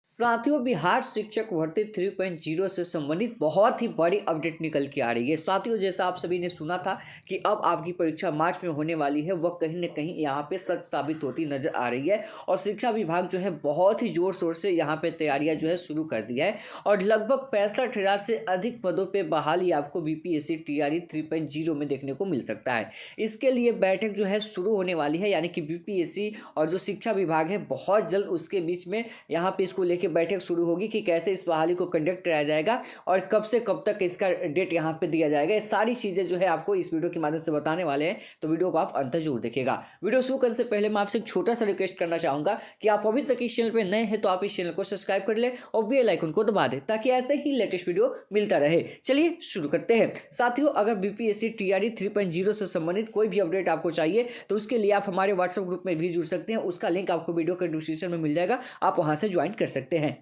साथियों, बिहार शिक्षक भर्ती 3.0 से संबंधित बहुत ही बड़ी अपडेट निकल के आ रही है। साथियों, जैसा आप सभी ने सुना था कि अब आपकी परीक्षा मार्च में होने वाली है, वह कहीं न कहीं यहाँ पे सच साबित होती नजर आ रही है। और शिक्षा विभाग जो है बहुत ही जोर शोर से यहाँ पे तैयारियां जो है शुरू कर दी है। और लगभग 65,000 से अधिक पदों पर बहाली आपको बीपीएससी टीआरई 3.0 में देखने को मिल सकता है। इसके लिए बैठक जो है शुरू होने वाली है, यानी कि बीपीएससी और जो शिक्षा विभाग है बहुत जल्द उसके बीच में यहाँ पे इसको लेके बैठक शुरू होगी कि कैसे इस बहाली को कंडक्ट कराया जाएगा और कब से कब तक इसका डेट यहाँ पे दिया जाएगा। ये सारी चीज़ें जो है आपको इस वीडियो के माध्यम से बताने वाले हैं, तो वीडियो को आप अंत तक जरूर देखिएगा। वीडियो शुरू करने से पहले मैं आपसे एक छोटा सा रिक्वेस्ट करना चाहूँगा कि आप अभी तक इस चैनल पर नए हैं तो आप इस चैनल को सब्सक्राइब कर ले और बेल आइकन को दबा दें ताकि ऐसे ही लेटेस्ट वीडियो मिलता रहे। चलिए शुरू करते हैं। साथियों, अगर बीपीएससी टीआरई 3.0 से संबंधित कोई भी अपडेट आपको चाहिए तो उसके लिए आप हमारे व्हाट्सएप ग्रुप में भी जुड़ सकते हैं। उसका लिंक आपको वीडियो के डिस्क्रिप्शन में मिल जाएगा, आप वहां से ज्वाइन कर सकते हैं।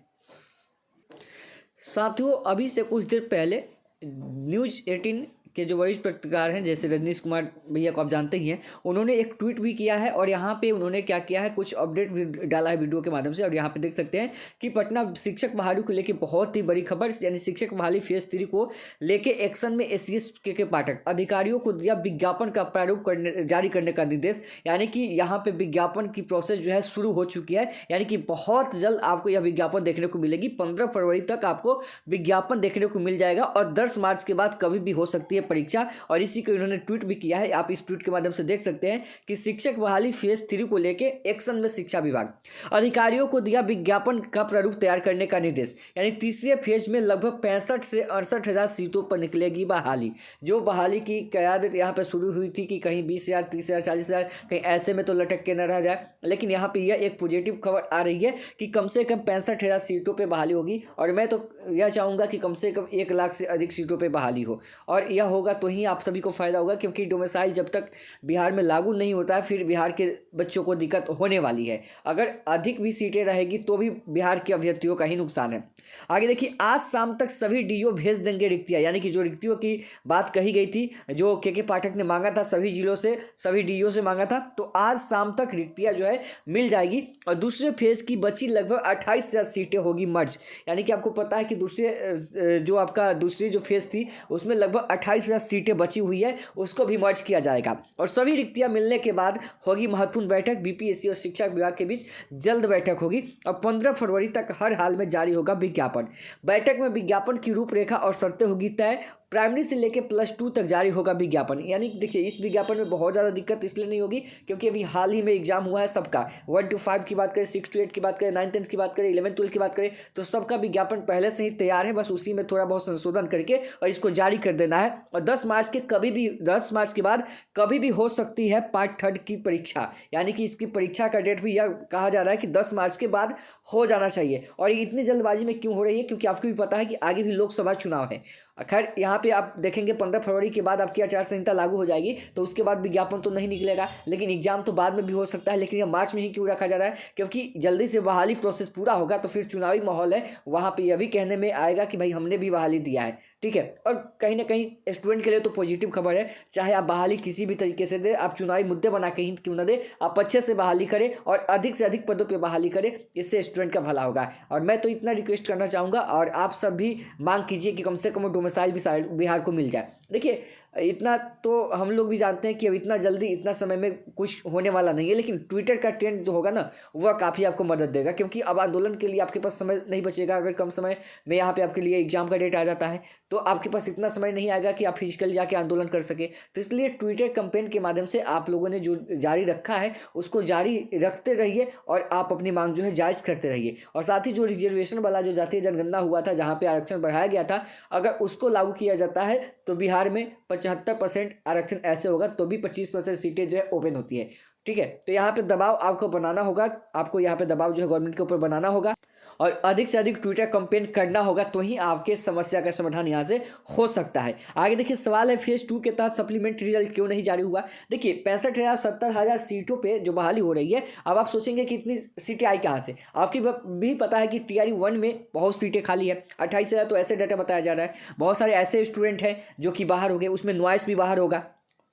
साथियों, अभी से कुछ देर पहले न्यूज 18 के जो वरिष्ठ पत्रकार हैं, जैसे रजनीश कुमार भैया को आप जानते ही हैं, उन्होंने एक ट्वीट भी किया है और यहाँ पे उन्होंने क्या किया है, कुछ अपडेट भी डाला है वीडियो के माध्यम से। और यहाँ पे देख सकते हैं कि पटना शिक्षक बहाली को लेकर बहुत ही बड़ी खबर, यानी शिक्षक बहाली फेज 3 को लेके एक्शन में एसीएस के पाठक अधिकारियों को दिया विज्ञापन का प्रारूप जारी करने का निर्देश। यानी कि यहाँ पे विज्ञापन की प्रोसेस जो है शुरू हो चुकी है, यानी कि बहुत जल्द आपको यह विज्ञापन देखने को मिलेगी। 15 फरवरी तक आपको विज्ञापन देखने को मिल जाएगा और 10 मार्च के बाद कभी भी हो सकती है परीक्षा। और इसी को इन्होंने ट्वीट भी किया है, आप इस ट्वीट के माध्यम से देख सकते हैं कि शिक्षक बहाली फेज 3 को लेके एक्शन में शिक्षा विभाग अधिकारियों को दिया विज्ञापन का प्रारूप तैयार करने का निर्देश। यानी तीसरे फेज में लगभग 65 से 68,000 सीटों पर निकलेगी बहाली। जो बहाली की कयादत यहाँ पर शुरू हुई थी कि कहीं 20,000, 30,000, 40,000 कहीं ऐसे में तो लटक के न रह जाए, लेकिन यहाँ पे यह एक पॉजिटिव खबर आ रही है कि कम से कम 65,000 सीटों पर बहाली होगी। और मैं तो यह चाहूँगा कि कम से कम 1 लाख से अधिक सीटों पर बहाली हो, और यह होगा तो ही आप सभी को फायदा होगा, क्योंकि डोमिसाइल जब तक बिहार में लागू नहीं होता है फिर बिहार के बच्चों को दिक्कत होने वाली है। अगर अधिक भी सीटें रहेगी तो भी बिहार के अभ्यर्थियों का ही नुकसान है। आगे देखिए, आज शाम तक सभी डीओ भेज देंगे रिक्तियां, यानी कि जो रिक्तियों की बात कही गई थी, जो के पाठक ने मांगा था सभी जिलों से, सभी डीओ से मांगा था, तो आज शाम तक रिक्तियां जो है मिल जाएगी। और दूसरे फेज की बची लगभग 28,000 सीटें होगी मर्ज। यानी कि आपको पता है कि दूसरी जो फेज थी उसमें लगभग 28,000 सीटें बची हुई है, उसको भी मर्ज किया जाएगा। और सभी रिक्तियां मिलने के बाद होगी महत्वपूर्ण बैठक, बीपीएससी और शिक्षा विभाग के बीच जल्द बैठक होगी और 15 फरवरी तक हर हाल में जारी होगा विज्ञापन। बैठक में विज्ञापन की रूपरेखा और शर्तें होगी तय। प्राइमरी से लेकर +2 तक जारी होगा विज्ञापन। यानी देखिए, इस विज्ञापन में बहुत ज़्यादा दिक्कत इसलिए नहीं होगी क्योंकि अभी हाल ही में एग्जाम हुआ है सबका। 1 to 5 की बात करें, 6 to 8 की बात करें, 9th 10th की बात करें, 11th 12th की बात करें, तो सबका विज्ञापन पहले से ही तैयार है, बस उसी में थोड़ा बहुत संशोधन करके और इसको जारी कर देना है। और 10 मार्च के बाद कभी भी हो सकती है पार्ट 3 की परीक्षा। यानी कि इसकी परीक्षा का डेट भी यह कहा जा रहा है कि 10 मार्च के बाद हो जाना चाहिए। और ये इतनी जल्दबाजी में क्यों हो रही है, क्योंकि आपको भी पता है कि आगे भी लोकसभा चुनाव है। खैर, यहाँ पे आप देखेंगे 15 फरवरी के बाद आपकी आचार संहिता लागू हो जाएगी, तो उसके बाद विज्ञापन तो नहीं निकलेगा, लेकिन एग्जाम तो बाद में भी हो सकता है। लेकिन यह मार्च में ही क्यों रखा जा रहा है, क्योंकि जल्दी से बहाली प्रोसेस पूरा होगा तो फिर चुनावी माहौल है, वहाँ पे यह भी कहने में आएगा कि भाई हमने भी बहाली दिया है। ठीक है, और कहीं ना कहीं स्टूडेंट के लिए तो पॉजिटिव खबर है। चाहे आप बहाली किसी भी तरीके से दे, आप चुनावी मुद्दे बना के ही क्यों ना दे, आप अच्छे से बहाली करें और अधिक से अधिक पदों पर बहाली करें, इससे स्टूडेंट का भला होगा। और मैं तो इतना रिक्वेस्ट करना चाहूँगा और आप सब भी मांग कीजिए कि कम से कम डोमिसाइल बिहार को मिल जाए। देखिए, इतना तो हम लोग भी जानते हैं कि अब इतना जल्दी इतना समय में कुछ होने वाला नहीं है, लेकिन ट्विटर का ट्रेंड जो होगा ना, वह काफ़ी आपको मदद देगा, क्योंकि अब आंदोलन के लिए आपके पास समय नहीं बचेगा। अगर कम समय में यहाँ पे आपके लिए एग्जाम का डेट आ जाता है तो आपके पास इतना समय नहीं आएगा कि आप फिजिकली जाके आंदोलन कर सके। तो इसलिए ट्विटर कैंपेन के माध्यम से आप लोगों ने जो जारी रखा है उसको जारी रखते रहिए और आप अपनी मांग जो है जायज़ करते रहिए। और साथ ही जो रिजर्वेशन वाला जो जातीय जनगणना हुआ था, जहाँ पे आरक्षण बढ़ाया गया था, अगर उसको लागू किया जाता है तो बिहार में 75% आरक्षण ऐसे होगा तो भी 25% सीटें जो है ओपन होती है। ठीक है, तो यहाँ पे दबाव आपको बनाना होगा, आपको यहाँ पे दबाव जो है गवर्नमेंट के ऊपर बनाना होगा और अधिक से अधिक ट्विटर कैंपेन करना होगा, तो ही आपके समस्या का समाधान यहाँ से हो सकता है। आगे देखिए, सवाल है फेज 2 के तहत सप्लीमेंट्री रिजल्ट क्यों नहीं जारी हुआ। देखिए, 65,000 70,000 सीटों पे जो बहाली हो रही है, अब आप सोचेंगे कि इतनी सीटें आई कहाँ से। आपकी भी पता है कि टीआरई 1 में बहुत सीटें खाली है, 28,000 तो ऐसे डाटा बताया जा रहा है। बहुत सारे ऐसे स्टूडेंट हैं जो कि बाहर हो गए, उसमें नॉइस भी बाहर होगा।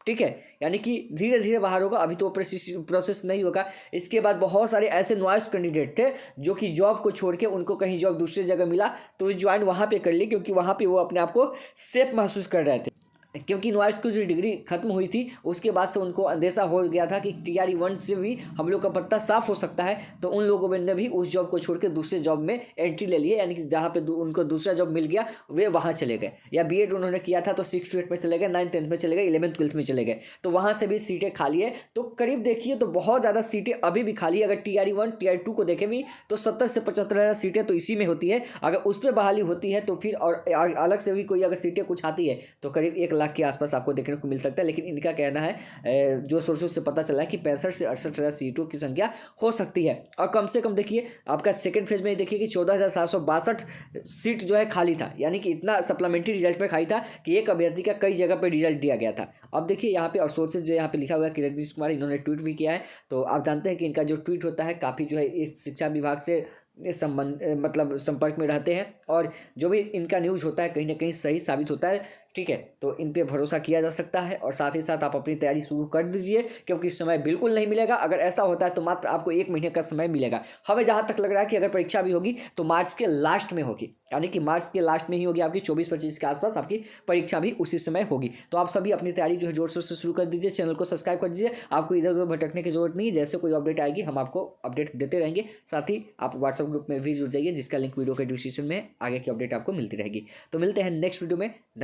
ठीक है, यानी कि धीरे धीरे बाहर होगा, अभी तो प्रोसेस नहीं होगा। इसके बाद बहुत सारे ऐसे नॉइस कैंडिडेट थे जो कि जॉब को छोड़ के उनको कहीं जॉब दूसरी जगह मिला तो ज्वाइन वहाँ पे कर ली, क्योंकि वहाँ पे वो अपने आप को सेफ महसूस कर रहे थे, क्योंकि नॉइस की जो डिग्री खत्म हुई थी उसके बाद से उनको अंदेशा हो गया था कि TRE 1 से भी हम लोग का पत्ता साफ हो सकता है। तो उन लोगों ने भी उस जॉब को छोड़ के दूसरे जॉब में एंट्री ले लिए, यानी कि जहाँ पे उनको दूसरा जॉब मिल गया वे वहाँ चले गए। या B.Ed उन्होंने किया था तो 6 to 8 में चले गए, 9th 10th में चले गए, 11th 12th में चले गए, तो वहाँ से भी सीटें खाली है। तो करीब देखिए तो बहुत ज़्यादा सीटें अभी भी खाली है। अगर TRE 1 TRE 2 को देखें भी तो 70 से 75,000 सीटें तो इसी में होती है। अगर उस पर बहाली होती है तो फिर और अलग से भी कोई अगर सीटें कुछ आती है तो करीब 1 लाख के आसपास आपको देखने को मिल सकता है। लेकिन इनका कहना है जो सोर्सेस से पता चला है कि 65 से 68,000 सीटों की संख्या हो सकती है। और कम से कम देखिए आपका सेकंड फेज में देखिए कि 14,762 सीट जो है खाली था, यानी कि इतना सप्लीमेंट्री रिजल्ट में खाली था कि एक अभ्यर्थी का कई जगह पर रिजल्ट दिया गया था। अब देखिए यहाँ पे और सोर्सेज जो यहाँ पे लिखा हुआ है कि रजनीश कुमार इन्होंने ट्वीट भी किया है। तो आप जानते हैं कि इनका जो ट्वीट होता है काफ़ी जो है इस शिक्षा विभाग से इस संबंध मतलब संपर्क में रहते हैं, और जो भी इनका न्यूज़ होता है कहीं ना कहीं सही साबित होता है। ठीक है, तो इन पे भरोसा किया जा सकता है, और साथ ही साथ आप अपनी तैयारी शुरू कर दीजिए, क्योंकि समय बिल्कुल नहीं मिलेगा। अगर ऐसा होता है तो मात्र आपको 1 महीने का समय मिलेगा। हमें जहाँ तक लग रहा है कि अगर परीक्षा भी होगी तो मार्च के लास्ट में होगी, यानी कि मार्च के लास्ट में ही होगी आपकी, 24-25 के आसपास आपकी परीक्षा भी उसी समय होगी। तो आप सभी अपनी तैयारी जो है जोर शोर से शुरू कर दीजिए, चैनल को सब्सक्राइब कर दीजिए। आपको इधर उधर भटकने की जरूरत नहीं है, जैसे कोई अपडेट आएगी हम आपको अपडेट देते रहेंगे। साथ ही आप व्हाट्सएप ग्रुप में भी जुड़ जाइए, जिसका लिंक वीडियो के डिस्क्रिप्शन में, आगे की अपडेट आपको मिलती रहेगी। तो मिलते हैं नेक्स्ट वीडियो में।